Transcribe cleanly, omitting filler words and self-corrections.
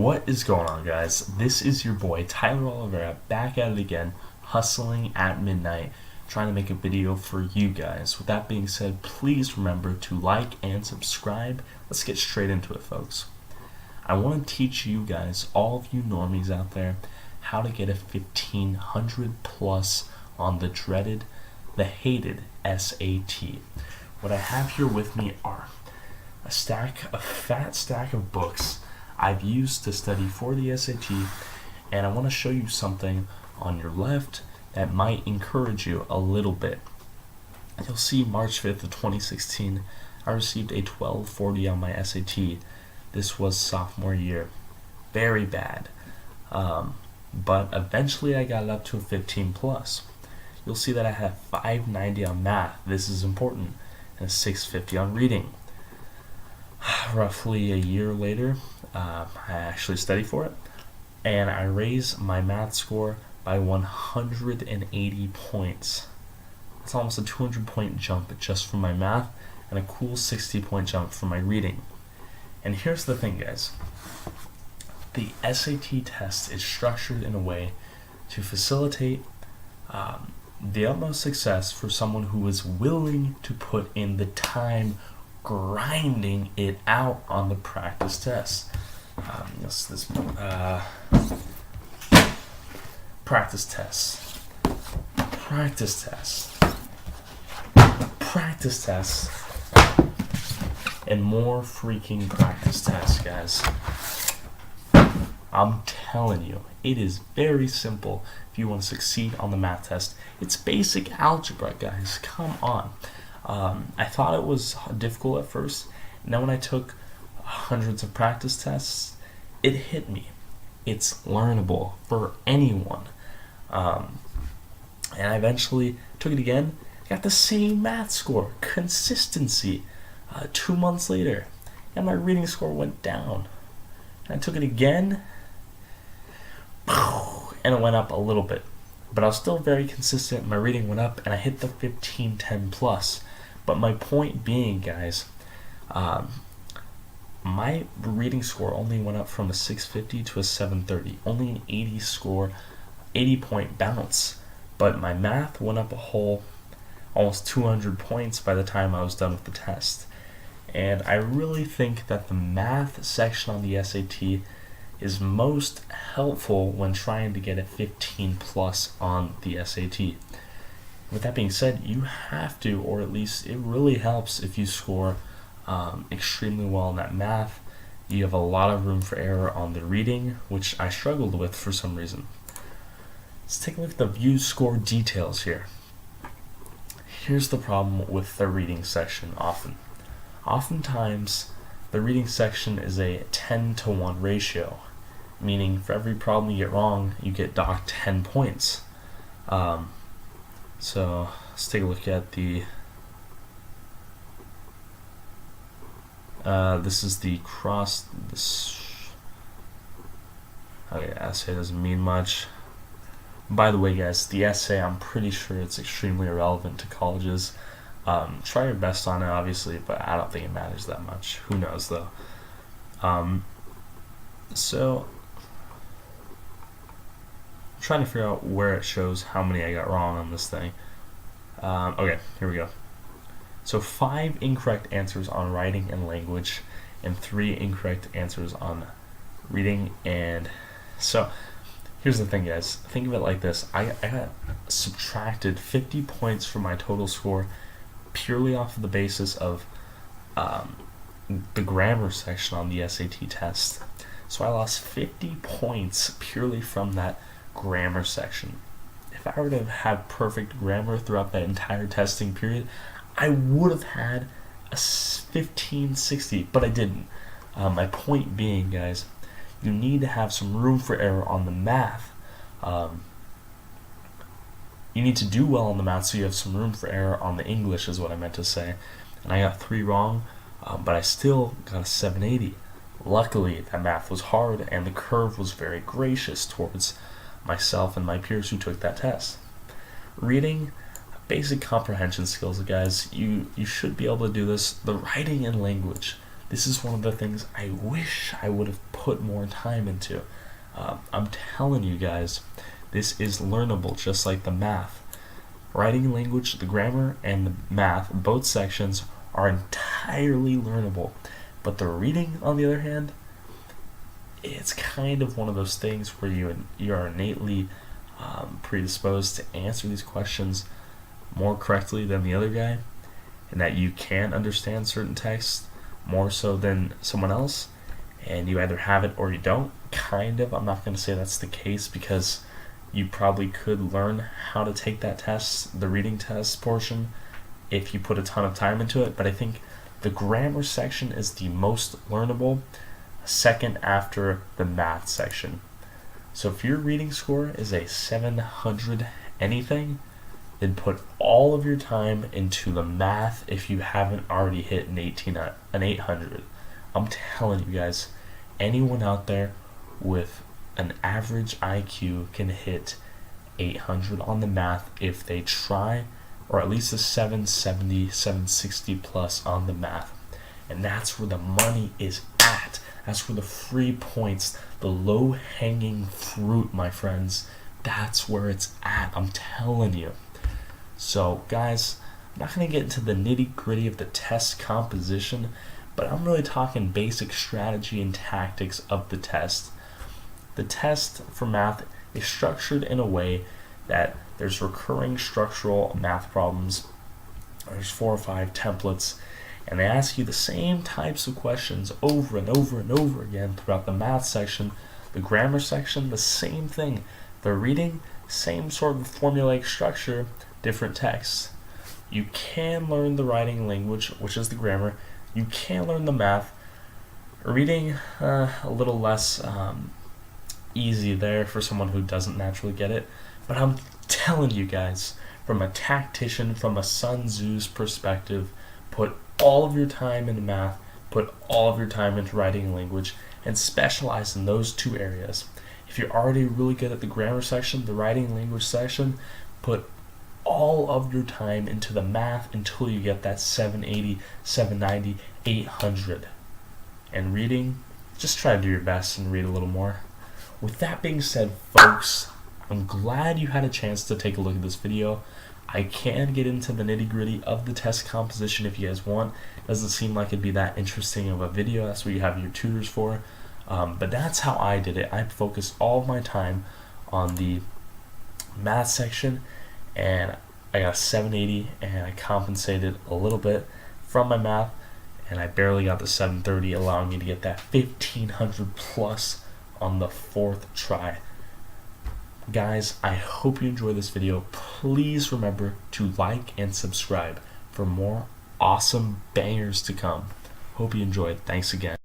What is going on, guys? This is your boy Tyler.Oliveira back at it again, hustling at midnight, trying to make a video for you guys. With that being said, please remember to like and subscribe. Let's get straight into it, folks. I want to teach you guys, all of you normies out there, how to get a 1500 plus on the hated SAT. What I have here with me are a fat stack of books I've used to study for the SAT, and I want to show you something on your left that might encourage you a little bit. You'll see March 5th of 2016, I received a 1240 on my SAT. This was sophomore year. Very bad. But eventually I got it up to a 15 plus. You'll see that I had 590 on math. This is important. And a 650 on reading. Roughly a year later, I actually studied for it, and I raised my math score by 180 points. It's almost a 200-point jump just from my math, and a cool 60-point jump from my reading. And here's the thing, guys. The SAT test is structured in a way to facilitate the utmost success for someone who is willing to put in the time grinding it out on the practice test. Practice tests, and more freaking practice tests, guys. I'm telling you, it is very simple if you want to succeed on the math test. It's basic algebra, guys. Come on. I thought it was difficult at first, and then when I took hundreds of practice tests, it hit me. It's learnable for anyone. And I eventually took it again, got the same math score, consistency, 2 months later, and my reading score went down. And I took it again, and it went up a little bit. But I was still very consistent. My reading went up, and I hit the 1510 plus. But my point being, guys, my reading score only went up from a 650 to a 730. Only an 80-point bounce. But my math went up a whole almost 200 points by the time I was done with the test. And I really think that the math section on the SAT is most helpful when trying to get a 15 plus on the SAT. With that being said, you have to, or at least it really helps if you score extremely well in that math. You have a lot of room for error on the reading, which I struggled with for some reason. Let's take a look at the view score details here. Here's the problem with the reading section Oftentimes, the reading section is a 10-to-1 ratio, meaning for every problem you get wrong, you get docked 10 points. So let's take a look at the this is the essay doesn't mean much. By the way, guys, the essay, I'm pretty sure it's extremely irrelevant to colleges. Try your best on it, obviously, but I don't think it matters that much. Who knows, though? So I'm trying to figure out where it shows how many I got wrong on this thing. Okay, here we go. So 5 incorrect answers on writing and language, and 3 incorrect answers on reading. And so here's the thing, guys. Think of it like this. I got subtracted 50 points from my total score purely off of the basis of the grammar section on the SAT test. So I lost 50 points purely from that grammar section. If I were to have perfect grammar throughout that entire testing period, I would have had a 1560, but I didn't. My point being, guys, you need to have some room for error on the math. You need to do well on the math so you have some room for error on the English, is what I meant to say. And I got 3 wrong, but I still got a 780. Luckily, that math was hard, and the curve was very gracious towards myself and my peers who took that test. Reading, basic comprehension skills, guys. You should be able to do this. The writing and language, This is one of the things I wish I would have put more time into. I'm telling you guys, this is learnable just like the math. Writing language, the grammar, and the math, both sections are entirely learnable. But the reading, on the other hand, it's kind of one of those things where you are innately predisposed to answer these questions more correctly than the other guy, and that you can understand certain texts more so than someone else, and you either have it or you don't. Kind of. I'm not going to say that's the case, because you probably could learn how to take that test, the reading test portion, if you put a ton of time into it. But I think the grammar section is the most learnable, second after the math section. So if your reading score is a 700 anything, then put all of your time into the math if you haven't already hit an 800. I'm telling you guys, anyone out there with an average IQ can hit 800 on the math if they try, or at least a 770, 760 plus on the math. And that's where the money is at. That's where the free points, the low-hanging fruit, my friends, that's where it's at. I'm telling you. So, guys, I'm not going to get into the nitty-gritty of the test composition, but I'm really talking basic strategy and tactics of the test. The test for math is structured in a way that there's recurring structural math problems. There's 4 or 5 templates, and they ask you the same types of questions over and over and over again throughout the math section. The grammar section, the same thing. The reading, same sort of formulaic structure, different texts. You can learn the writing language, which is the grammar. You can learn the math. Reading, a little less easy there for someone who doesn't naturally get it. But I'm telling you guys, from a tactician, from a Sun Tzu's perspective, put all of your time into math, put all of your time into writing language, and specialize in those 2 areas. If you're already really good at the grammar section, the writing language section, put all of your time into the math until you get that 780, 790, 800. And reading, just try to do your best and read a little more. With that being said, folks, I'm glad you had a chance to take a look at this video. I can get into the nitty-gritty of the test composition if you guys want. It doesn't seem like it'd be that interesting of a video. That's what you have your tutors for. But that's how I did it. I focused all of my time on the math section, and I got a 780, and I compensated a little bit from my math, and I barely got the 730, allowing me to get that 1500 plus on the 4th try. Guys, I hope you enjoyed this video. Please remember to like and subscribe for more awesome bangers to come. Hope you enjoyed. Thanks again.